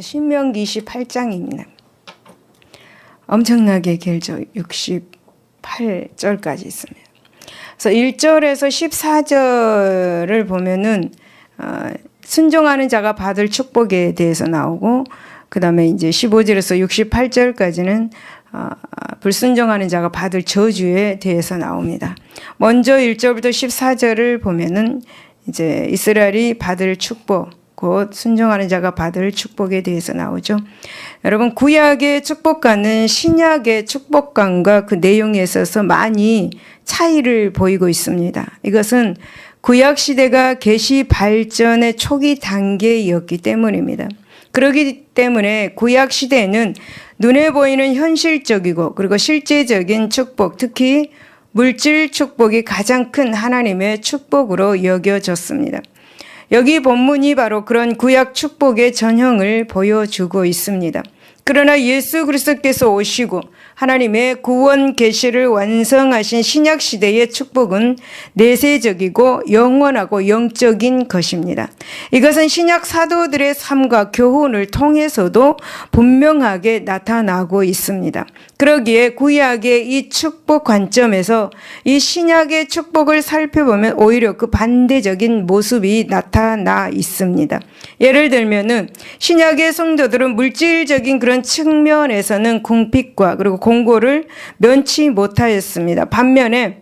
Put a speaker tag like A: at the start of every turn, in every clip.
A: 신명기 28장입니다. 엄청나게 길죠. 68절까지 있습니다. 그래서 1절에서 14절을 보면은 순종하는 자가 받을 축복에 대해서 나오고, 그 다음에 이제 15절에서 68절까지는 불순종하는 자가 받을 저주에 대해서 나옵니다. 먼저 1절부터 14절을 보면은 이제 이스라엘이 받을 축복, 곧 순종하는 자가 받을 축복에 대해서 나오죠. 여러분, 구약의 축복과는 신약의 축복관과 그 내용에 있어서 많이 차이를 보이고 있습니다. 이것은 구약 시대가 계시 발전의 초기 단계였기 때문입니다. 그렇기 때문에 구약 시대에는 눈에 보이는 현실적이고 그리고 실제적인 축복, 특히 물질 축복이 가장 큰 하나님의 축복으로 여겨졌습니다. 여기 본문이 바로 그런 구약 축복의 전형을 보여주고 있습니다. 그러나 예수 그리스도께서 오시고 하나님의 구원 계시를 완성하신 신약 시대의 축복은 내세적이고 영원하고 영적인 것입니다. 이것은 신약 사도들의 삶과 교훈을 통해서도 분명하게 나타나고 있습니다. 그러기에 구약의 이 축복 관점에서 이 신약의 축복을 살펴보면 오히려 그 반대적인 모습이 나타나 있습니다. 예를 들면은 신약의 성도들은 물질적인 그런 측면에서는 궁핍과 그리고 공고를 면치 못하였습니다. 반면에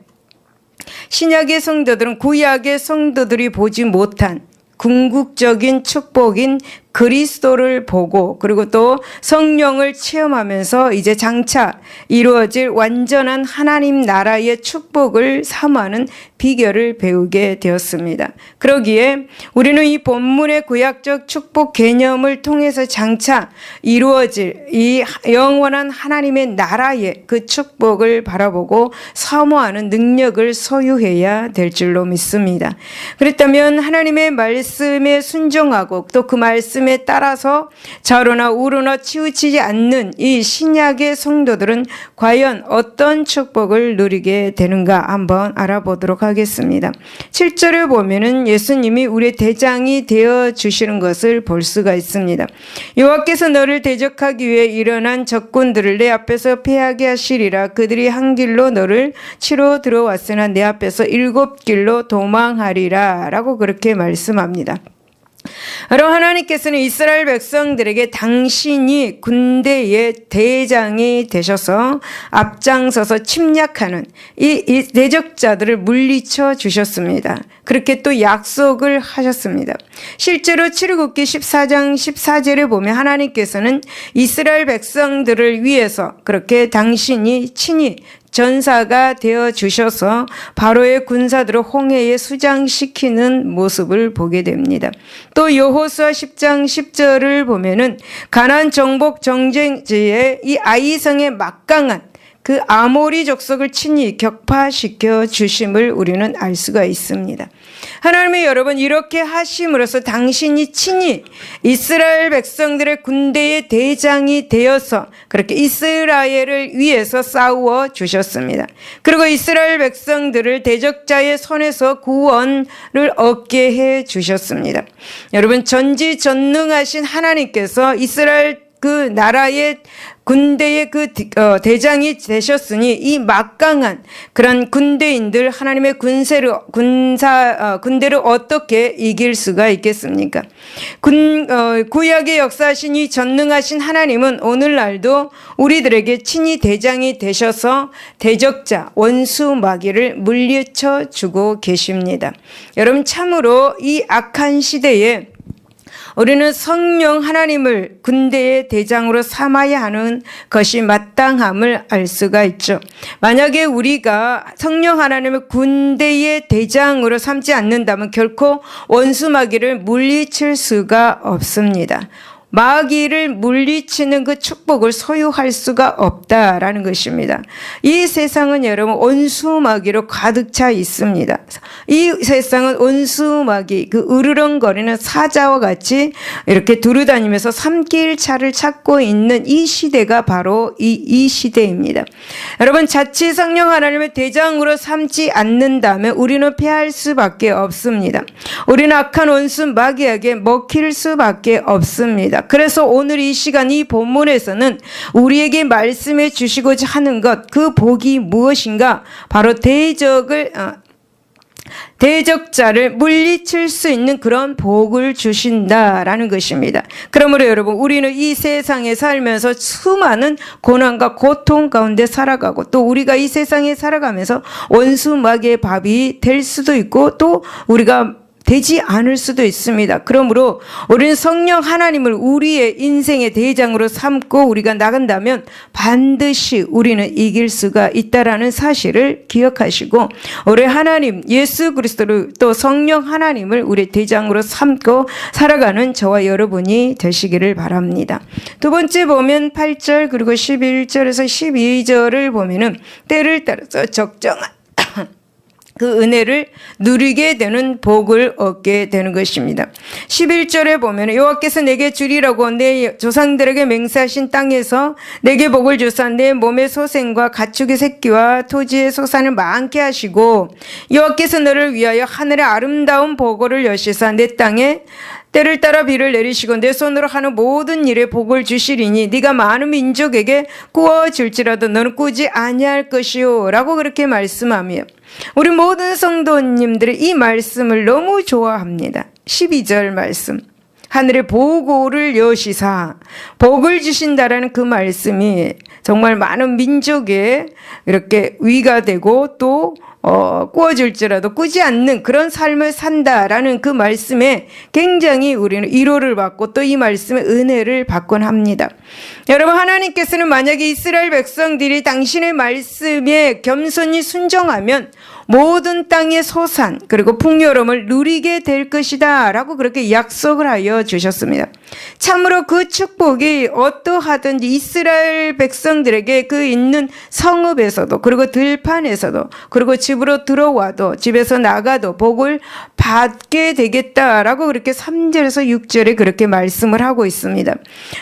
A: 신약의 성도들은 구약의 성도들이 보지 못한 궁극적인 축복인 그리스도를 보고 그리고 또 성령을 체험하면서 이제 장차 이루어질 완전한 하나님 나라의 축복을 사모하는 비결을 배우게 되었습니다. 그러기에 우리는 이 본문의 구약적 축복 개념을 통해서 장차 이루어질 이 영원한 하나님의 나라의 그 축복을 바라보고 사모하는 능력을 소유해야 될 줄로 믿습니다. 그렇다면 하나님의 말씀에 순종하고 또 그 말씀에 따라서 좌로나 우로나 치우치지 않는 이 신약의 성도들은 과연 어떤 축복을 누리게 되는가 한번 알아보도록 하겠습니다. 7절을 보면은 예수님이 우리의 대장이 되어 주시는 것을 볼 수가 있습니다. 여호와께서 너를 대적하기 위해 일어난 적군들을 내 앞에서 패하게 하시리라. 그들이 한 길로 너를 치러 들어왔으나 내 앞에서 7길로 도망하리라 라고 그렇게 말씀합니다. 여러분, 하나님께서는 이스라엘 백성들에게 당신이 군대의 대장이 되셔서 앞장서서 침략하는 이 대적자들을 물리쳐 주셨습니다. 그렇게 또 약속을 하셨습니다. 실제로 출애굽기 14장 14절에 보면 하나님께서는 이스라엘 백성들을 위해서 그렇게 당신이 친히 전사가 되어 주셔서 바로의 군사들을 홍해에 수장시키는 모습을 보게 됩니다. 또 여호수아 10장 10절을 보면은 가나안 정복 정쟁지에 이 아이성의 막강한 그 아모리 족속을 친히 격파시켜 주심을 우리는 알 수가 있습니다. 하나님의 여러분, 이렇게 하심으로써 당신이 친히 이스라엘 백성들의 군대의 대장이 되어서 그렇게 이스라엘을 위해서 싸워 주셨습니다. 그리고 이스라엘 백성들을 대적자의 손에서 구원을 얻게 해 주셨습니다. 여러분, 전지전능하신 하나님께서 이스라엘 그 나라의 군대의 그 대장이 되셨으니 이 막강한 그런 군대인들 하나님의 군대를 어떻게 이길 수가 있겠습니까? 구약의 역사하신 이 전능하신 하나님은 오늘날도 우리들에게 친히 대장이 되셔서 대적자 원수 마귀를 물리쳐 주고 계십니다. 여러분, 참으로 이 악한 시대에 우리는 성령 하나님을 군대의 대장으로 삼아야 하는 것이 마땅함을 알 수가 있죠. 만약에 우리가 성령 하나님을 군대의 대장으로 삼지 않는다면 결코 원수 마귀를 물리칠 수가 없습니다. 마귀를 물리치는 그 축복을 소유할 수가 없다라는 것입니다. 이 세상은 여러분 원수 마귀로 가득 차 있습니다. 이 세상은 원수 마귀, 그 으르렁거리는 사자와 같이 이렇게 두루다니면서 삼킬 차를 찾고 있는 이 시대가 바로 이 시대입니다. 여러분, 자칫 성령 하나님을 대장으로 삼지 않는다면 우리는 패할 수밖에 없습니다. 우리는 악한 원수 마귀에게 먹힐 수밖에 없습니다. 그래서 오늘 이 시간 이 본문에서는 우리에게 말씀해 주시고자 하는 것, 그 복이 무엇인가? 바로 대적자를 물리칠 수 있는 그런 복을 주신다라는 것입니다. 그러므로 여러분, 우리는 이 세상에 살면서 수많은 고난과 고통 가운데 살아가고, 또 우리가 이 세상에 살아가면서 원수마귀의 밥이 될 수도 있고, 또 우리가 되지 않을 수도 있습니다. 그러므로 우리는 성령 하나님을 우리의 인생의 대장으로 삼고 우리가 나간다면 반드시 우리는 이길 수가 있다라는 사실을 기억하시고, 우리 하나님 예수 그리스도를, 또 성령 하나님을 우리 대장으로 삼고 살아가는 저와 여러분이 되시기를 바랍니다. 두 번째 보면 8절 그리고 11절에서 12절을 보면은 때를 따라서 적정한 그 은혜를 누리게 되는 복을 얻게 되는 것입니다. 11절에 보면 여호와께서 내게 주리라고 내 조상들에게 맹세하신 땅에서 내게 복을 주사 내 몸의 소생과 가축의 새끼와 토지의 소산을 많게 하시고, 여호와께서 너를 위하여 하늘의 아름다운 보고를 여시사 내 땅에 때를 따라 비를 내리시고 내 손으로 하는 모든 일에 복을 주시리니 네가 많은 민족에게 꾸어줄지라도 너는 꾸지 아니할 것이요 라고 그렇게 말씀하며, 우리 모든 성도님들이 이 말씀을 너무 좋아합니다. 12절 말씀, 하늘의 보고를 여시사 복을 주신다라는 그 말씀이 정말 많은 민족에 이렇게 위가 되고, 또 꾸어줄지라도 꾸지 않는 그런 삶을 산다라는 그 말씀에 굉장히 우리는 위로를 받고 또 이 말씀의 은혜를 받곤 합니다. 여러분, 하나님께서는 만약에 이스라엘 백성들이 당신의 말씀에 겸손히 순종하면 모든 땅의 소산 그리고 풍요로움을 누리게 될 것이다 라고 그렇게 약속을 하여 주셨습니다. 참으로 그 축복이 어떠하든지 이스라엘 백성들에게 그 있는 성읍에서도, 그리고 들판에서도, 그리고 집으로 들어와도, 집에서 나가도 복을 받게 되겠다라고 그렇게 3절에서 6절에 그렇게 말씀을 하고 있습니다.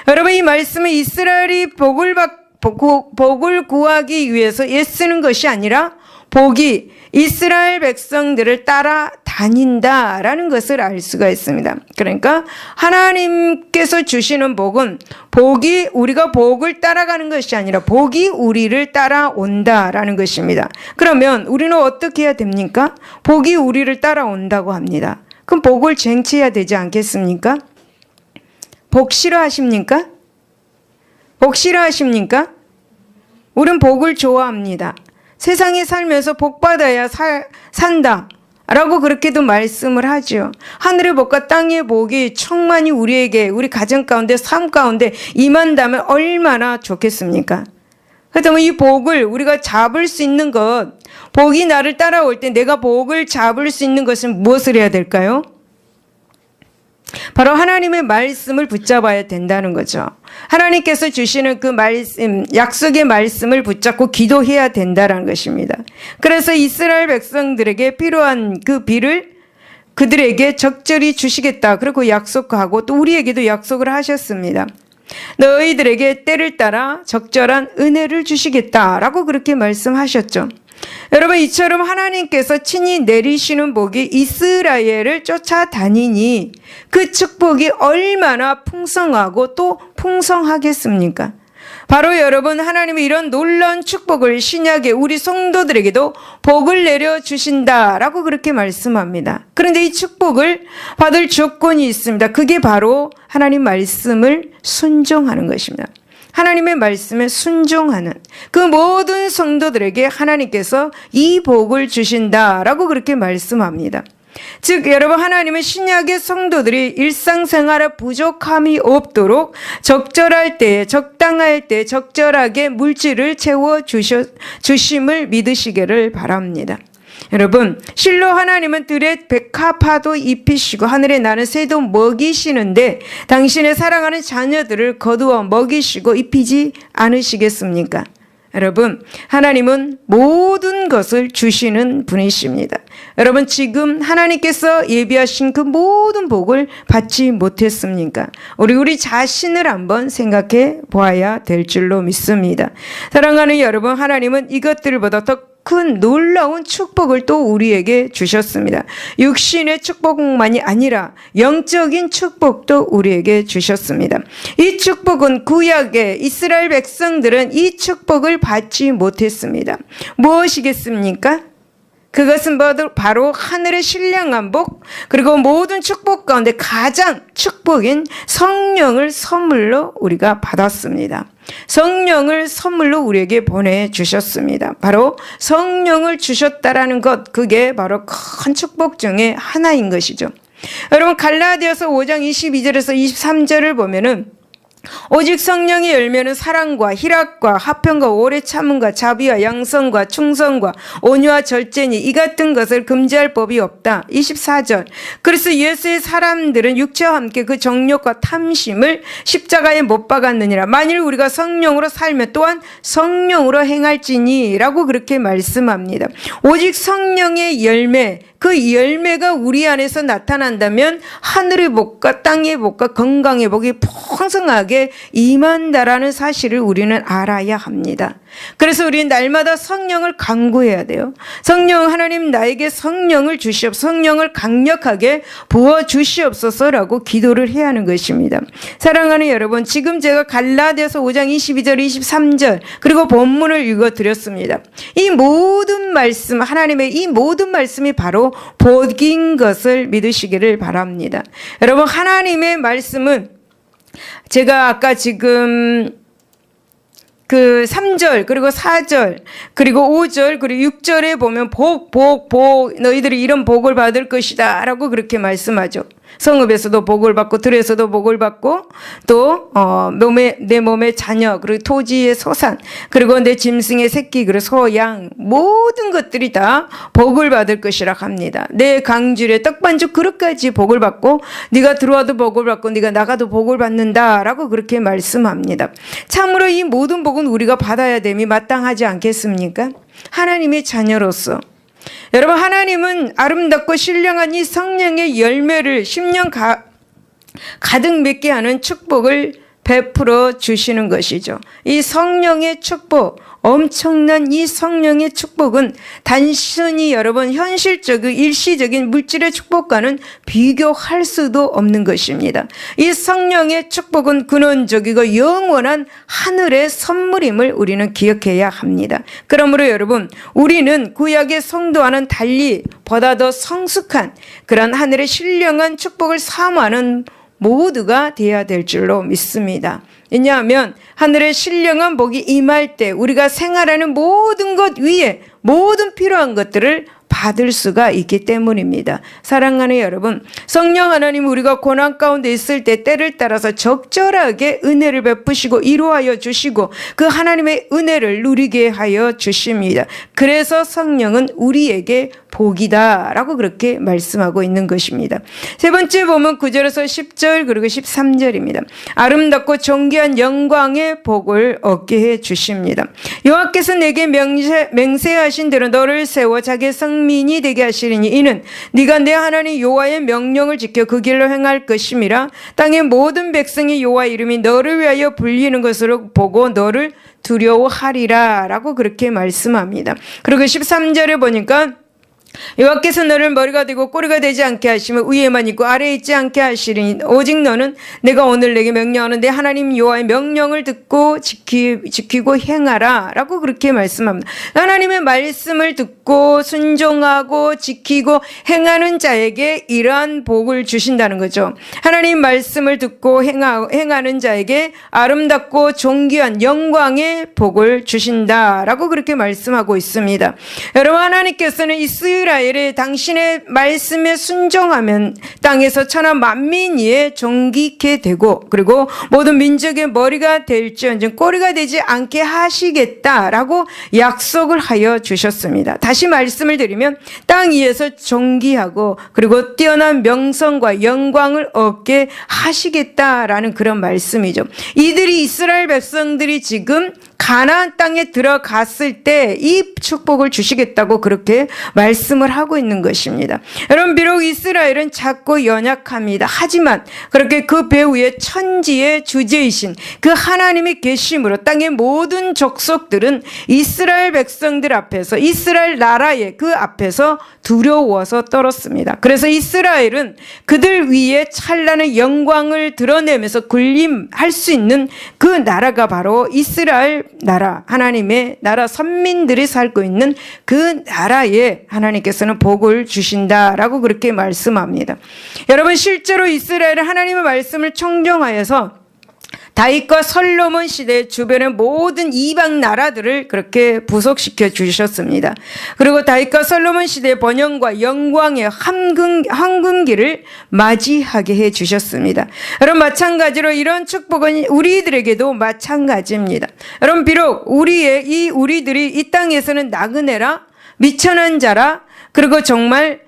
A: 여러분, 이 말씀은 이스라엘이 복을 구하기 위해서 애쓰는 것이 아니라 복이 이스라엘 백성들을 따라다닌다라는 것을 알 수가 있습니다. 그러니까 하나님께서 주시는 복은 복이 우리가 복을 따라가는 것이 아니라 복이 우리를 따라온다라는 것입니다. 그러면 우리는 어떻게 해야 됩니까? 복이 우리를 따라온다고 합니다. 그럼 복을 쟁취해야 되지 않겠습니까? 복 싫어하십니까? 복 싫어하십니까? 우린 복을 좋아합니다. 세상에 살면서 복 받아야 산다 라고 그렇게도 말씀을 하죠. 하늘의 복과 땅의 복이 충만히 우리에게, 우리 가정 가운데, 삶 가운데 임한다면 얼마나 좋겠습니까? 그렇다면 이 복을 우리가 잡을 수 있는 것, 복이 나를 따라올 때 내가 복을 잡을 수 있는 것은 무엇을 해야 될까요? 바로 하나님의 말씀을 붙잡아야 된다는 거죠. 하나님께서 주시는 그 말씀, 약속의 말씀을 붙잡고 기도해야 된다는 것입니다. 그래서 이스라엘 백성들에게 필요한 그 비를 그들에게 적절히 주시겠다, 그리고 약속하고 또 우리에게도 약속을 하셨습니다. 너희들에게 때를 따라 적절한 은혜를 주시겠다라고 그렇게 말씀하셨죠. 여러분, 이처럼 하나님께서 친히 내리시는 복이 이스라엘을 쫓아다니니 그 축복이 얼마나 풍성하고 또 풍성하겠습니까? 바로 여러분, 하나님이 이런 놀라운 축복을 신약에 우리 성도들에게도 복을 내려주신다라고 그렇게 말씀합니다. 그런데 이 축복을 받을 조건이 있습니다. 그게 바로 하나님 말씀을 순종하는 것입니다. 하나님의 말씀에 순종하는 그 모든 성도들에게 하나님께서 이 복을 주신다라고 그렇게 말씀합니다. 즉, 여러분, 하나님은 신약의 성도들이 일상생활에 부족함이 없도록 적절할 때, 적당할 때 적절하게 물질을 채워 주심을 믿으시기를 바랍니다. 여러분, 실로 하나님은 들에 백합화도 입히시고 하늘에 나는 새도 먹이시는데 당신의 사랑하는 자녀들을 거두어 먹이시고 입히지 않으시겠습니까? 여러분, 하나님은 모든 것을 주시는 분이십니다. 여러분, 지금 하나님께서 예비하신 그 모든 복을 받지 못했습니까? 우리 자신을 한번 생각해 보아야 될 줄로 믿습니다. 사랑하는 여러분, 하나님은 이것들보다 더 큰 놀라운 축복을 또 우리에게 주셨습니다. 육신의 축복만이 아니라 영적인 축복도 우리에게 주셨습니다. 이 축복은 구약의 이스라엘 백성들은 이 축복을 받지 못했습니다. 무엇이겠습니까? 그것은 바로 하늘의 신령한 복, 그리고 모든 축복 가운데 가장 축복인 성령을 선물로 우리가 받았습니다. 성령을 선물로 우리에게 보내주셨습니다. 바로 성령을 주셨다라는 것, 그게 바로 큰 축복 중에 하나인 것이죠. 여러분, 갈라디아서 5장 22절에서 23절을 보면은 오직 성령의 열매는 사랑과 희락과 화평과 오래 참음과 자비와 양성과 충성과 온유와 절제니 이 같은 것을 금지할 법이 없다. 24절. 그래서 예수의 사람들은 육체와 함께 그 정욕과 탐심을 십자가에 못 박았느니라. 만일 우리가 성령으로 살면 또한 성령으로 행할지니 라고 그렇게 말씀합니다. 오직 성령의 열매, 그 열매가 우리 안에서 나타난다면 하늘의 복과 땅의 복과 건강의 복이 풍성하게 임한다라는 사실을 우리는 알아야 합니다. 그래서 우리는 날마다 성령을 간구해야 돼요. 성령, 하나님 나에게 성령을 주시옵소서, 성령을 강력하게 부어주시옵소서라고 기도를 해야 하는 것입니다. 사랑하는 여러분, 지금 제가 갈라디아서 5장 22절 23절 그리고 본문을 읽어드렸습니다. 이 모든 말씀, 하나님의 이 모든 말씀이 바로 복인 것을 믿으시기를 바랍니다. 여러분, 하나님의 말씀은 제가 아까 지금 그 3절 그리고 4절 그리고 5절 그리고 6절에 보면 복 너희들이 이런 복을 받을 것이다 라고 그렇게 말씀하죠. 성읍에서도 복을 받고 들에서도 복을 받고 또 내 몸의 자녀 그리고 토지의 소산 그리고 내 짐승의 새끼 그리고 소, 양 모든 것들이 다 복을 받을 것이라 합니다. 내 강줄의 떡반죽 그릇까지 복을 받고 네가 들어와도 복을 받고 네가 나가도 복을 받는다라고 그렇게 말씀합니다. 참으로 이 모든 복은 우리가 받아야 됨이 마땅하지 않겠습니까? 하나님의 자녀로서 여러분, 하나님은 아름답고 신령한 이 성령의 열매를 10년 가득 맺게 하는 축복을 베풀어 주시는 것이죠. 이 성령의 축복, 엄청난 이 성령의 축복은 단순히 여러분 현실적인 일시적인 물질의 축복과는 비교할 수도 없는 것입니다. 이 성령의 축복은 근원적이고 영원한 하늘의 선물임을 우리는 기억해야 합니다. 그러므로 여러분, 우리는 구약의 성도와는 달리 보다 더 성숙한 그런 하늘의 신령한 축복을 사모하는 모두가 되어야 될 줄로 믿습니다. 왜냐하면 하늘의 신령한 복이 임할 때 우리가 생활하는 모든 것 위에 모든 필요한 것들을 받을 수가 있기 때문입니다. 사랑하는 여러분, 성령 하나님 우리가 고난 가운데 있을 때 때를 따라서 적절하게 은혜를 베푸시고 이루하여 주시고 그 하나님의 은혜를 누리게 하여 주십니다. 그래서 성령은 우리에게 복이다라고 그렇게 말씀하고 있는 것입니다. 세 번째 보면 9절에서 10절 그리고 13절입니다. 아름답고 존귀한 영광의 복을 얻게 해 주십니다. 여호와께서 내게 맹세하신 대로 너를 세워 자기의 성민이 되게 하시리니 이는 네가 내 하나님 여호와의 명령을 지켜 그 길로 행할 것임이라. 땅의 모든 백성이 여호와 이름이 너를 위하여 불리는 것으로 보고 너를 두려워하리라 라고 그렇게 말씀합니다. 그리고 13절에 보니까 여호와께서 너를 머리가 되고 꼬리가 되지 않게 하시며 위에만 있고 아래에 있지 않게 하시리니 오직 너는 내가 오늘 내게 명령하는 내 하나님 여호와의 명령을 듣고 지키고 행하라 라고 그렇게 말씀합니다. 하나님의 말씀을 듣고 순종하고 지키고 행하는 자에게 이러한 복을 주신다는 거죠. 하나님 말씀을 듣고 행하는 자에게 아름답고 존귀한 영광의 복을 주신다라고 그렇게 말씀하고 있습니다. 여러분, 하나님께서는 이스라엘에 당신의 말씀에 순종하면 땅에서 천하 만민 위에 존귀케 되고 그리고 모든 민족의 머리가 될지언정 꼬리가 되지 않게 하시겠다라고 약속을 하여 주셨습니다. 다시 말씀을 드리면 땅 위에서 존귀하고 그리고 뛰어난 명성과 영광을 얻게 하시겠다라는 그런 말씀이죠. 이들이 이스라엘 백성들이 지금 가나안 땅에 들어갔을 때 이 축복을 주시겠다고 그렇게 말씀을 하고 있는 것입니다. 여러분, 비록 이스라엘은 작고 연약합니다. 하지만 그렇게 그 배 위에 천지의 주제이신 그 하나님이 계심으로 땅의 모든 족속들은 이스라엘 백성들 앞에서, 이스라엘 나라의 그 앞에서 두려워서 떨었습니다. 그래서 이스라엘은 그들 위에 찬란한 영광을 드러내면서 군림할 수 있는 그 나라가 바로 이스라엘 나라, 하나님의 나라, 선민들이 살고 있는 그 나라에 하나님께서는 복을 주신다라고 그렇게 말씀합니다. 여러분, 실제로 이스라엘은 하나님의 말씀을 청정하여서 다윗과 솔로몬 시대 주변의 모든 이방 나라들을 그렇게 부속시켜 주셨습니다. 그리고 다윗과 솔로몬 시대의 번영과 영광의 황금기를 맞이하게 해 주셨습니다. 여러분, 마찬가지로 이런 축복은 우리들에게도 마찬가지입니다. 여러분, 비록 우리들이 이 땅에서는 나그네라, 미천한 자라, 그리고 정말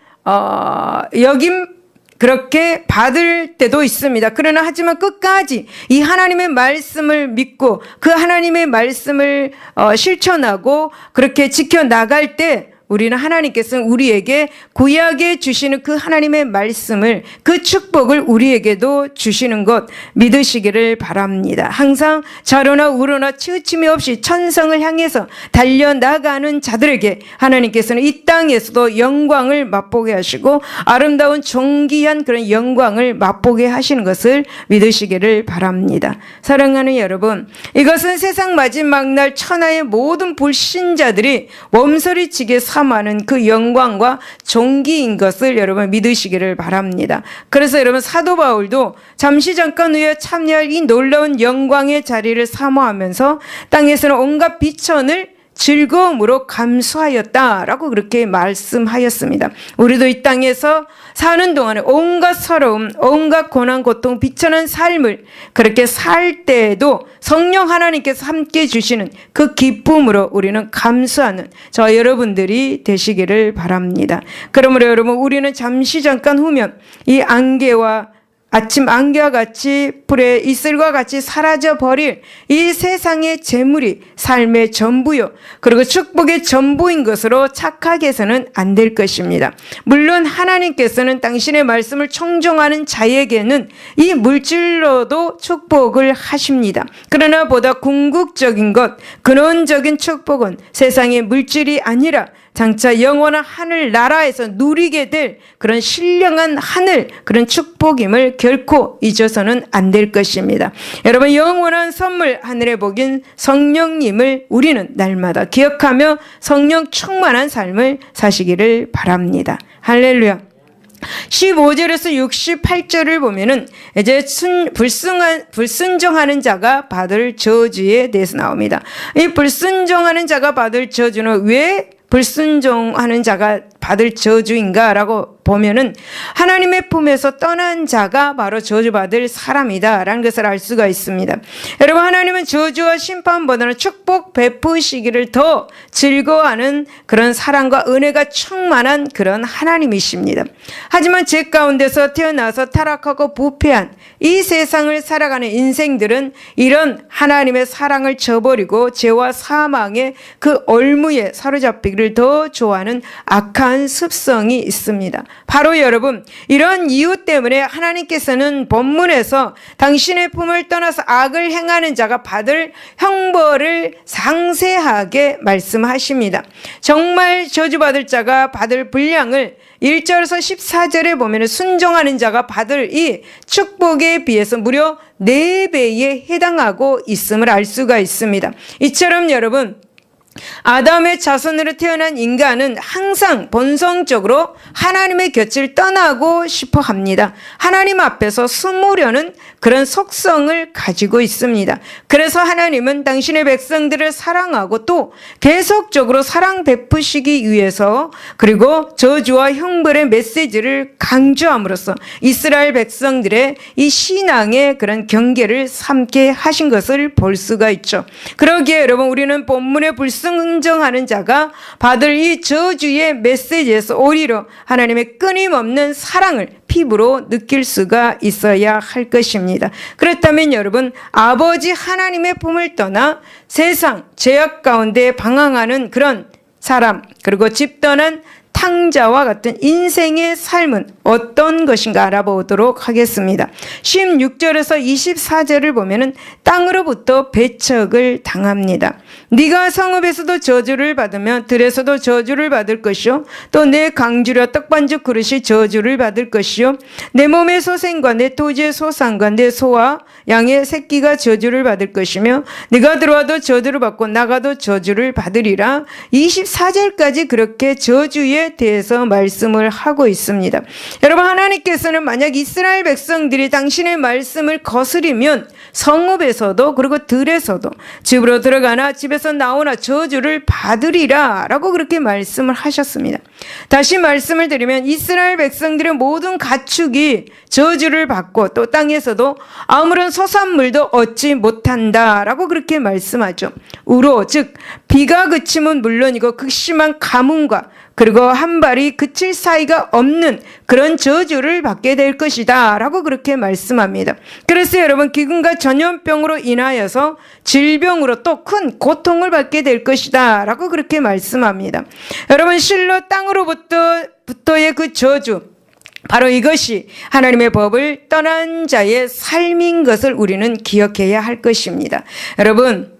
A: 여김 그렇게 받을 때도 있습니다. 그러나 하지만 끝까지 이 하나님의 말씀을 믿고 그 하나님의 말씀을 실천하고 그렇게 지켜나갈 때 우리는 하나님께서는 우리에게 구약에 주시는 그 하나님의 말씀을, 그 축복을 우리에게도 주시는 것 믿으시기를 바랍니다. 항상 좌로나 우로나 치우침이 없이 천성을 향해서 달려나가는 자들에게 하나님께서는 이 땅에서도 영광을 맛보게 하시고 아름다운 존귀한 그런 영광을 맛보게 하시는 것을 믿으시기를 바랍니다. 사랑하는 여러분, 이것은 세상 마지막 날 천하의 모든 불신자들이 몸서리치게 삼하는 그 영광과 존귀인 것을 여러분 믿으시기를 바랍니다. 그래서 여러분, 사도 바울도 잠시 잠깐 후에 참여할 이 놀라운 영광의 자리를 사모하면서 땅에서는 온갖 비천을 즐거움으로 감수하였다라고 그렇게 말씀하였습니다. 우리도 이 땅에서 사는 동안에 온갖 서러움, 온갖 고난, 고통, 비천한 삶을 그렇게 살 때에도 성령 하나님께서 함께 주시는 그 기쁨으로 우리는 감수하는 저 여러분들이 되시기를 바랍니다. 그러므로 여러분, 우리는 잠시 잠깐 후면 이 안개와 아침 안개와 같이 불의 이슬과 같이 사라져 버릴 이 세상의 재물이 삶의 전부요, 그리고 축복의 전부인 것으로 착각해서는 안 될 것입니다. 물론 하나님께서는 당신의 말씀을 청종하는 자에게는 이 물질로도 축복을 하십니다. 그러나 보다 궁극적인 것, 근원적인 축복은 세상의 물질이 아니라 장차 영원한 하늘 나라에서 누리게 될 그런 신령한 하늘, 그런 축복임을 결코 잊어서는 안 될 것입니다. 여러분, 영원한 선물, 하늘의 복인 성령님을 우리는 날마다 기억하며 성령 충만한 삶을 사시기를 바랍니다. 할렐루야. 15절에서 68절을 보면은 이제 불순종하는 자가 받을 저주에 대해서 나옵니다. 이 불순종하는 자가 받을 저주는 왜 불순종하는 자가 받을 저주인가라고 보면은 하나님의 품에서 떠난 자가 바로 저주받을 사람이다라는 것을 알 수가 있습니다. 여러분, 하나님은 저주와 심판보다는 축복 베푸시기를 더 즐거워하는 그런 사랑과 은혜가 충만한 그런 하나님이십니다. 하지만 죄 가운데서 태어나서 타락하고 부패한 이 세상을 살아가는 인생들은 이런 하나님의 사랑을 저버리고 죄와 사망의 그 올무에 사로잡히기를 더 좋아하는 악한 습성이 있습니다. 바로 여러분, 이런 이유 때문에 하나님께서는 본문에서 당신의 품을 떠나서 악을 행하는 자가 받을 형벌을 상세하게 말씀하십니다. 정말 저주받을 자가 받을 분량을 1절에서 14절에 보면 순종하는 자가 받을 이 축복에 비해서 무려 4배에 해당하고 있음을 알 수가 있습니다. 이처럼 여러분, 아담의 자손으로 태어난 인간은 항상 본성적으로 하나님의 곁을 떠나고 싶어 합니다. 하나님 앞에서 숨으려는 그런 속성을 가지고 있습니다. 그래서 하나님은 당신의 백성들을 사랑하고 또 계속적으로 사랑 베푸시기 위해서, 그리고 저주와 형벌의 메시지를 강조함으로써 이스라엘 백성들의 이 신앙의 그런 경계를 삼게 하신 것을 볼 수가 있죠. 그러기에 여러분, 우리는 본문의 불순 불순종하는 자가 받을 이 저주의 메시지에서 오히려 하나님의 끊임없는 사랑을 피부로 느낄 수가 있어야 할 것입니다. 그렇다면 여러분, 아버지 하나님의 품을 떠나 세상 죄악 가운데 방황하는 그런 사람, 그리고 집 떠난 탕자와 같은 인생의 삶은 어떤 것인가 알아보도록 하겠습니다. 16절에서 24절을 보면은 땅으로부터 배척을 당합니다. 네가 성읍에서도 저주를 받으면 들에서도 저주를 받을 것이요, 또 내 강주려 떡반죽 그릇이 저주를 받을 것이요, 내 몸의 소생과 내 토지의 소산과 내 소와 양의 새끼가 저주를 받을 것이며, 네가 들어와도 저주를 받고 나가도 저주를 받으리라. 24절까지 그렇게 저주에 대해서 말씀을 하고 있습니다. 여러분, 하나님께서는 만약 이스라엘 백성들이 당신의 말씀을 거스리면 성읍에서도 그리고 들에서도 집으로 들어가나 집에서 나오나 저주를 받으리라 라고 그렇게 말씀을 하셨습니다. 다시 말씀을 드리면 이스라엘 백성들의 모든 가축이 저주를 받고 또 땅에서도 아무런 소산물도 얻지 못한다 라고 그렇게 말씀하죠. 우로, 즉 비가 그치면 물론이고 극심한 가뭄과 그리고 한 발이 그칠 사이가 없는 그런 저주를 받게 될 것이다 라고 그렇게 말씀합니다. 그래서 여러분, 기근과 전염병으로 인하여서 질병으로 또 큰 고통을 받게 될 것이다 라고 그렇게 말씀합니다. 여러분, 실로 땅으로부터의 그 저주, 바로 이것이 하나님의 법을 떠난 자의 삶인 것을 우리는 기억해야 할 것입니다. 여러분,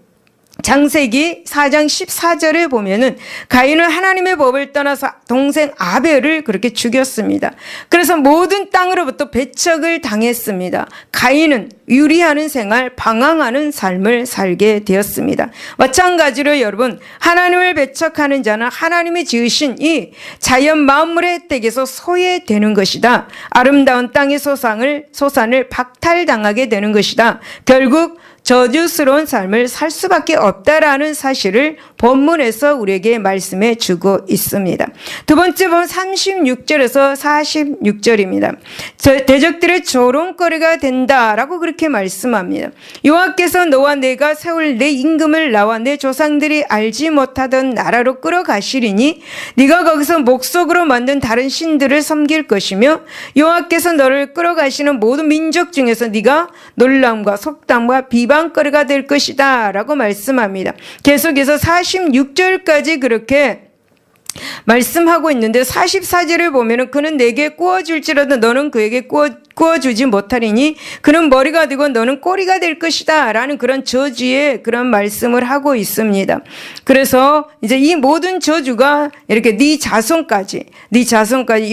A: 창세기 4장 14절에 보면은 가인은 하나님의 법을 떠나서 동생 아벨을 그렇게 죽였습니다. 그래서 모든 땅으로부터 배척을 당했습니다. 가인은 유리하는 생활, 방황하는 삶을 살게 되었습니다. 마찬가지로 여러분, 하나님을 배척하는 자는 하나님이 지으신 이 자연 만물의 혜택에서 소외되는 것이다. 아름다운 땅의 소산을 박탈당하게 되는 것이다. 결국 저주스러운 삶을 살 수밖에 없다라는 사실을 본문에서 우리에게 말씀해 주고 있습니다. 두 번째 본 36절에서 46절입니다. 대적들의 조롱거리가 된다라고 그렇게 말씀합니다. 여호와께서 너와 내가 세울 내 임금을 나와 내 조상들이 알지 못하던 나라로 끌어가시리니 네가 거기서 목석으로 만든 다른 신들을 섬길 것이며 여호와께서 너를 끌어가시는 모든 민족 중에서 네가 놀람과 속담과 비방거리가 될 것이다 라고 말씀합니다. 계속해서 46절까지 그렇게 말씀하고 있는데 44절을 보면은 그는 내게 구워줄지라도 너는 그에게 구워주지 못하리니 그는 머리가 되고 너는 꼬리가 될 것이다 라는 그런 저주의 그런 말씀을 하고 있습니다. 그래서 이제 이 모든 저주가 이렇게 네 자손까지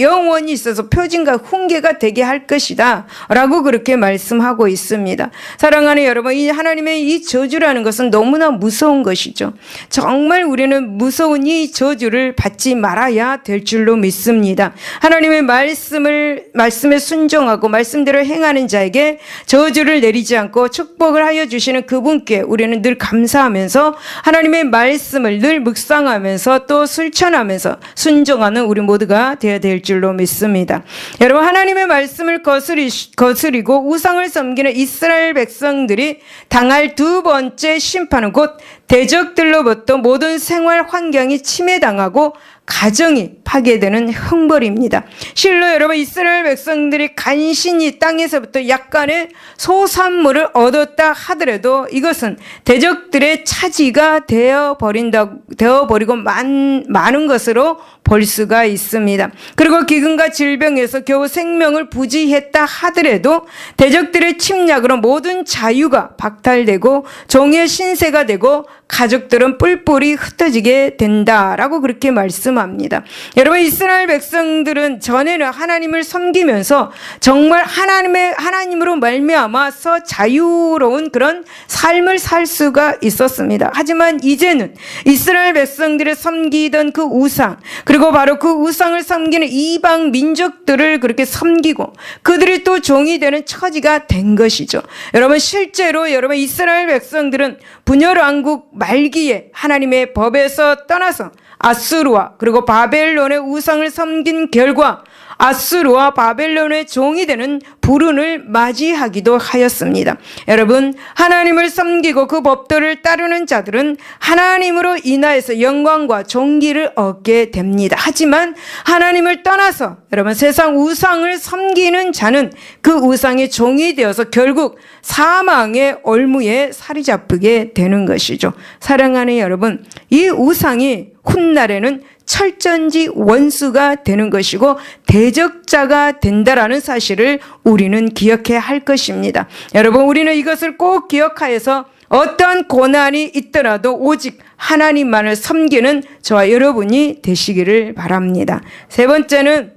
A: 영원히 있어서 표징과 훈계가 되게 할 것이다 라고 그렇게 말씀하고 있습니다. 사랑하는 여러분, 이 하나님의 이 저주라는 것은 너무나 무서운 것이죠. 정말 우리는 무서운 이 저주를 받지 말아야 될 줄로 믿습니다. 하나님의 말씀에 순종하고 말씀대로 행하는 자에게 저주를 내리지 않고 축복을 하여 주시는 그분께 우리는 늘 감사하면서 하나님의 말씀을 늘 묵상하면서 또 실천하면서 순종하는 우리 모두가 되어야 될 줄로 믿습니다. 여러분, 하나님의 말씀을 거스리고 우상을 섬기는 이스라엘 백성들이 당할 두 번째 심판은 곧 대적들로부터 모든 생활 환경이 침해당하고 가정이 파괴되는 형벌입니다. 실로 여러분, 이스라엘 백성들이 간신히 땅에서부터 약간의 소산물을 얻었다 하더라도 이것은 대적들의 차지가 되어버리고 많은 것으로 볼 수가 있습니다. 그리고 기근과 질병에서 겨우 생명을 부지했다 하더라도 대적들의 침략으로 모든 자유가 박탈되고 종의 신세가 되고 가족들은 뿔뿔이 흩어지게 된다라고 그렇게 말씀합니다. 여러분, 이스라엘 백성들은 전에는 하나님을 섬기면서 정말 하나님으로 말미암아서 자유로운 그런 삶을 살 수가 있었습니다. 하지만 이제는 이스라엘 백성들이 섬기던 그 우상, 그리고 바로 그 우상을 섬기는 이방 민족들을 그렇게 섬기고 그들이 또 종이 되는 처지가 된 것이죠. 여러분, 실제로 여러분, 이스라엘 백성들은 분열 왕국 말기에 하나님의 법에서 떠나서 아수르와 그리고 바벨론의 우상을 섬긴 결과 아수르와 바벨론의 종이 되는 불운을 맞이하기도 하였습니다. 여러분, 하나님을 섬기고 그 법도를 따르는 자들은 하나님으로 인하여서 영광과 존귀를 얻게 됩니다. 하지만 하나님을 떠나서 여러분 세상 우상을 섬기는 자는 그 우상의 종이 되어서 결국 사망의 올무에 사로잡히게 되는 것이죠. 사랑하는 여러분, 이 우상이 훗날에는 철전지 원수가 되는 것이고 대적자가 된다라는 사실을 우리는 기억해야 할 것입니다. 여러분, 우리는 이것을 꼭 기억하여서 어떤 고난이 있더라도 오직 하나님만을 섬기는 저와 여러분이 되시기를 바랍니다. 세 번째는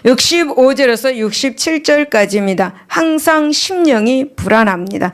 A: 65절에서 67절까지입니다. 항상 심령이 불안합니다.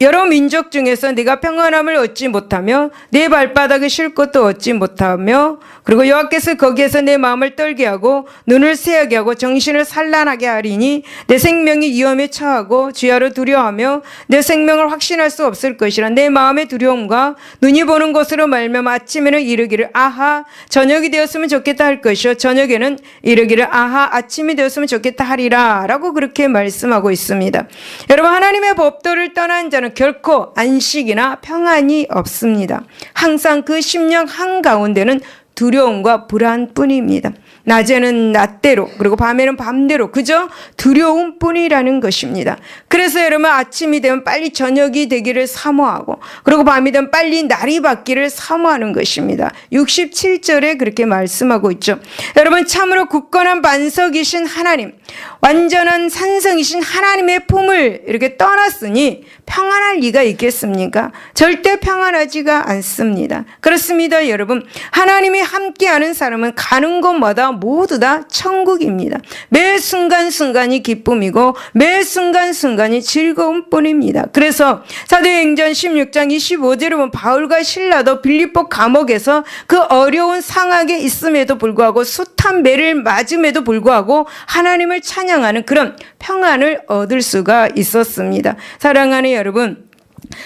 A: 여러 민족 중에서 네가 평안함을 얻지 못하며 내 발바닥에 쉴 것도 얻지 못하며 그리고 여호와께서 거기에서 내 마음을 떨게 하고 눈을 새하게 하고 정신을 산란하게 하리니 내 생명이 위험에 처하고 주야로 두려워하며 내 생명을 확신할 수 없을 것이라. 내 마음의 두려움과 눈이 보는 것으로 말미암아 아침에는 이르기를 아하 저녁이 되었으면 좋겠다 할 것이요 저녁에는 이르기를 아하 아침이 되었으면 좋겠다 하리라 라고 그렇게 말씀하고 있습니다. 여러분, 하나님의 법도를 떠난 자는 결코 안식이나 평안이 없습니다. 항상 그 심령 한가운데는 두려움과 불안뿐입니다. 낮에는 낮대로 그리고 밤에는 밤대로 그저 두려움뿐이라는 것입니다. 그래서 여러분, 아침이 되면 빨리 저녁이 되기를 사모하고 그리고 밤이 되면 빨리 날이 밝기를 사모하는 것입니다. 67절에 그렇게 말씀하고 있죠. 여러분, 참으로 굳건한 반석이신 하나님, 완전한 산성이신 하나님의 품을 이렇게 떠났으니 평안할 리가 있겠습니까? 절대 평안하지가 않습니다. 그렇습니다. 여러분, 하나님이 함께하는 사람은 가는 곳마다 모두 다 천국입니다. 매 순간순간이 기쁨이고 매 순간순간이 즐거움 뿐입니다. 그래서 사도행전 16장 25절에 보면 바울과 실라도 빌립보 감옥에서 그 어려운 상황에 있음에도 불구하고 숱한 매를 맞음에도 불구하고 하나님을 찬양하는 그런 평안을 얻을 수가 있었습니다. 사랑하는 여러분,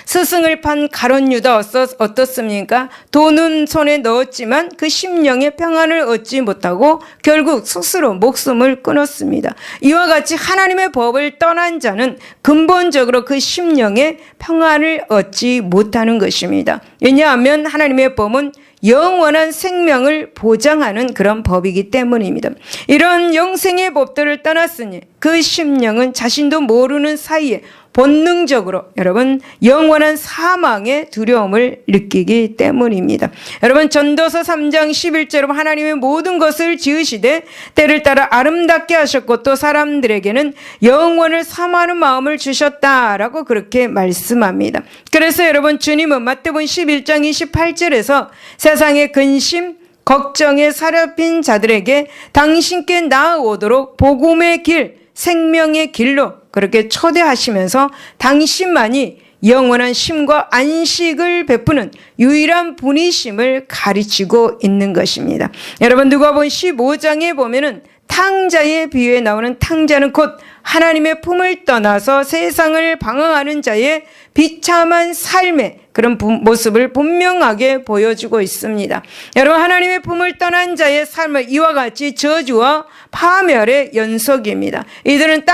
A: 스승을 판 가룟 유다 어떻습니까? 돈은 손에 넣었지만 그 심령의 평안을 얻지 못하고 결국 스스로 목숨을 끊었습니다. 이와 같이 하나님의 법을 떠난 자는 근본적으로 그 심령의 평안을 얻지 못하는 것입니다. 왜냐하면 하나님의 법은 영원한 생명을 보장하는 그런 법이기 때문입니다. 이런 영생의 법들을 떠났으니 그 심령은 자신도 모르는 사이에 본능적으로 여러분 영원한 사망의 두려움을 느끼기 때문입니다. 여러분, 전도서 3장 11절로 하나님의 모든 것을 지으시되 때를 따라 아름답게 하셨고 또 사람들에게는 영원을 사모하는 마음을 주셨다라고 그렇게 말씀합니다. 그래서 여러분, 주님은 마태복음 11장 28절에서 세상의 근심 걱정에 사로잡힌 자들에게 당신께 나아오도록 복음의 길 생명의 길로 그렇게 초대하시면서 당신만이 영원한 쉼과 안식을 베푸는 유일한 분이심을 가르치고 있는 것입니다. 여러분, 누가복음 15장에 보면은 탕자의 비유에 나오는 탕자는 곧 하나님의 품을 떠나서 세상을 방황하는 자의 비참한 삶의 그런 모습을 분명하게 보여주고 있습니다. 여러분, 하나님의 품을 떠난 자의 삶은 이와 같이 저주와 파멸의 연속입니다. 이들은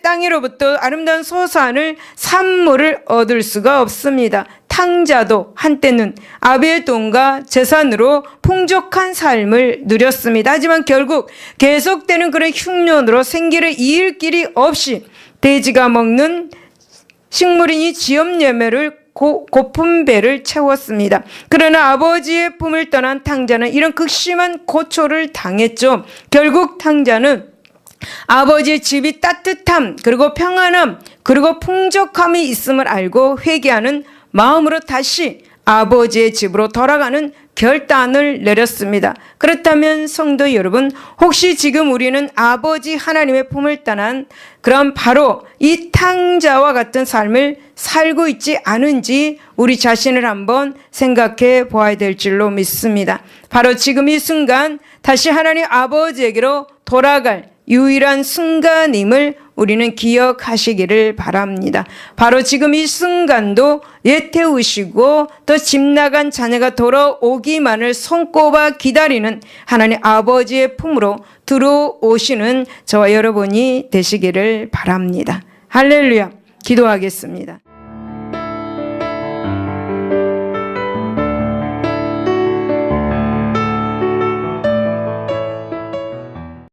A: 땅으로부터 아름다운 소산을 산물을 얻을 수가 없습니다. 탕자도 한때는 아베의 돈과 재산으로 풍족한 삶을 누렸습니다. 하지만 결국 계속되는 그런 흉년으로 생기를 이을 길이 없이 돼지가 먹는 식물인이 지엄예매를 고픈 배를 채웠습니다. 그러나 아버지의 품을 떠난 탕자는 이런 극심한 고초를 당했죠. 결국 탕자는 아버지의 집이 따뜻함 그리고 평안함 그리고 풍족함이 있음을 알고 회개하는 마음으로 다시 아버지의 집으로 돌아가는 결단을 내렸습니다. 그렇다면 성도 여러분, 혹시 지금 우리는 아버지 하나님의 품을 떠난 그런 바로 이 탕자와 같은 삶을 살고 있지 않은지 우리 자신을 한번 생각해 보아야 될 줄로 믿습니다. 바로 지금 이 순간 다시 하나님 아버지에게로 돌아갈 유일한 순간임을 우리는 기억하시기를 바랍니다. 바로 지금 이 순간도 예태우시고 또 집 나간 자녀가 돌아오기만을 손꼽아 기다리는 하나님 아버지의 품으로 들어오시는 저와 여러분이 되시기를 바랍니다. 할렐루야. 기도하겠습니다.